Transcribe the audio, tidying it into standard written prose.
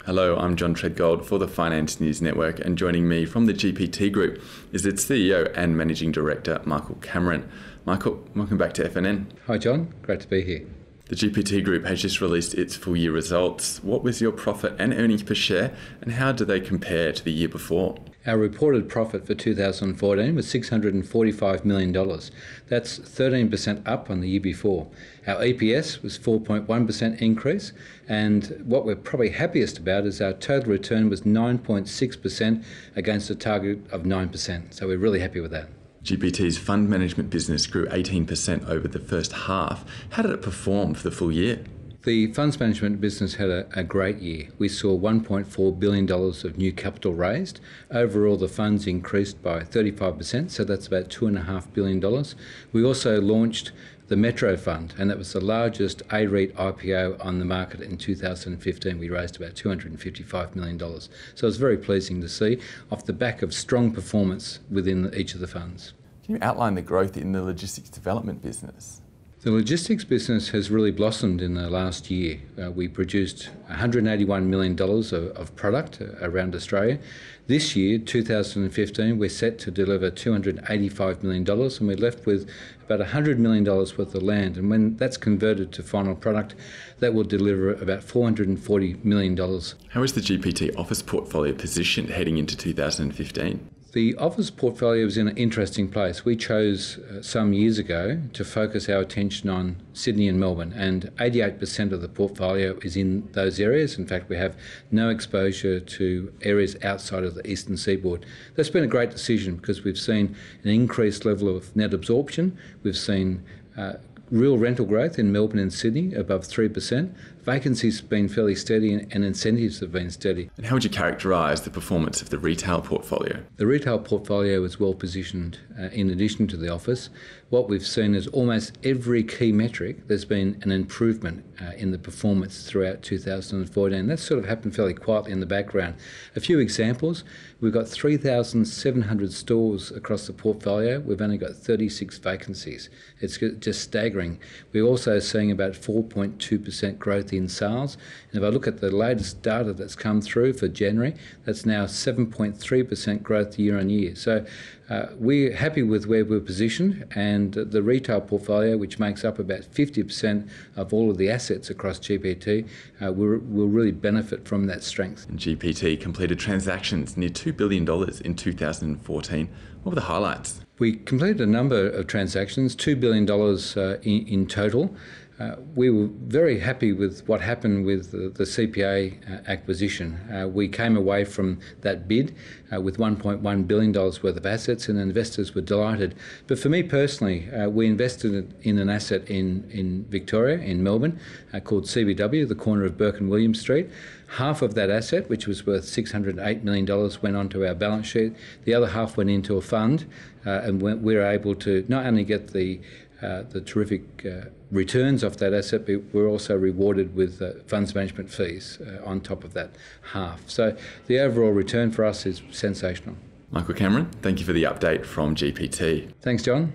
Hello, I'm John Treadgold for the Finance News Network, and joining me from the GPT Group is its CEO and Managing Director, Michael Cameron. Michael, welcome back to FNN. Hi John, great to be here. The GPT Group has just released its full year results. What was your profit and earnings per share, and how do they compare to the year before? Our reported profit for 2014 was $645 million. That's 13% up on the year before. Our EPS was 4.1% increase, and what we're probably happiest about is our total return was 9.6% against a target of 9%. So we're really happy with that. GPT's fund management business grew 18% over the first half. How did it perform for the full year? The funds management business had a great year. We saw $1.4 billion of new capital raised. Overall, the funds increased by 35%, so that's about $2.5 billion. We also launched the Metro Fund, and that was the largest A-REIT IPO on the market in 2015. We raised about $255 million. So it's very pleasing to see off the back of strong performance within each of the funds. Can you outline the growth in the logistics development business? The logistics business has really blossomed in the last year. We produced $181 million of product around Australia. This year, 2015, we're set to deliver $285 million, and we're left with about $100 million worth of land. And when that's converted to final product, that will deliver about $440 million. How is the GPT office portfolio positioned heading into 2015? The office portfolio is in an interesting place. We chose some years ago to focus our attention on Sydney and Melbourne, and 88% of the portfolio is in those areas. In fact, we have no exposure to areas outside of the eastern seaboard. That's been a great decision because we've seen an increased level of net absorption. We've seen real rental growth in Melbourne and Sydney above 3%. Vacancies have been fairly steady and incentives have been steady. And how would you characterise the performance of the retail portfolio? The retail portfolio is well positioned in addition to the office. What we've seen is almost every key metric, there's been an improvement in the performance throughout 2014. That's sort of happened fairly quietly in the background. A few examples, we've got 3,700 stores across the portfolio. We've only got 36 vacancies. It's just staggering. We're also seeing about 4.2% growth in sales. And if I look at the latest data that's come through for January, that's now 7.3% growth year on year. So we're happy with where we're positioned, and the retail portfolio, which makes up about 50% of all of the assets across GPT, will really benefit from that strength. And GPT completed transactions near $2 billion in 2014. What were the highlights? We completed a number of transactions, $2 billion in total. We were very happy with what happened with the CPA acquisition. We came away from that bid with $1.1 billion worth of assets, and investors were delighted. But for me personally, we invested in an asset in Victoria, in Melbourne, called CBW, the corner of Burke and William Street. Half of that asset, which was worth $608 million, went onto our balance sheet. The other half went into a fund, and we were able to not only get the terrific returns off that asset, but we're also rewarded with funds management fees on top of that half. So the overall return for us is sensational. Michael Cameron, thank you for the update from GPT. Thanks, John.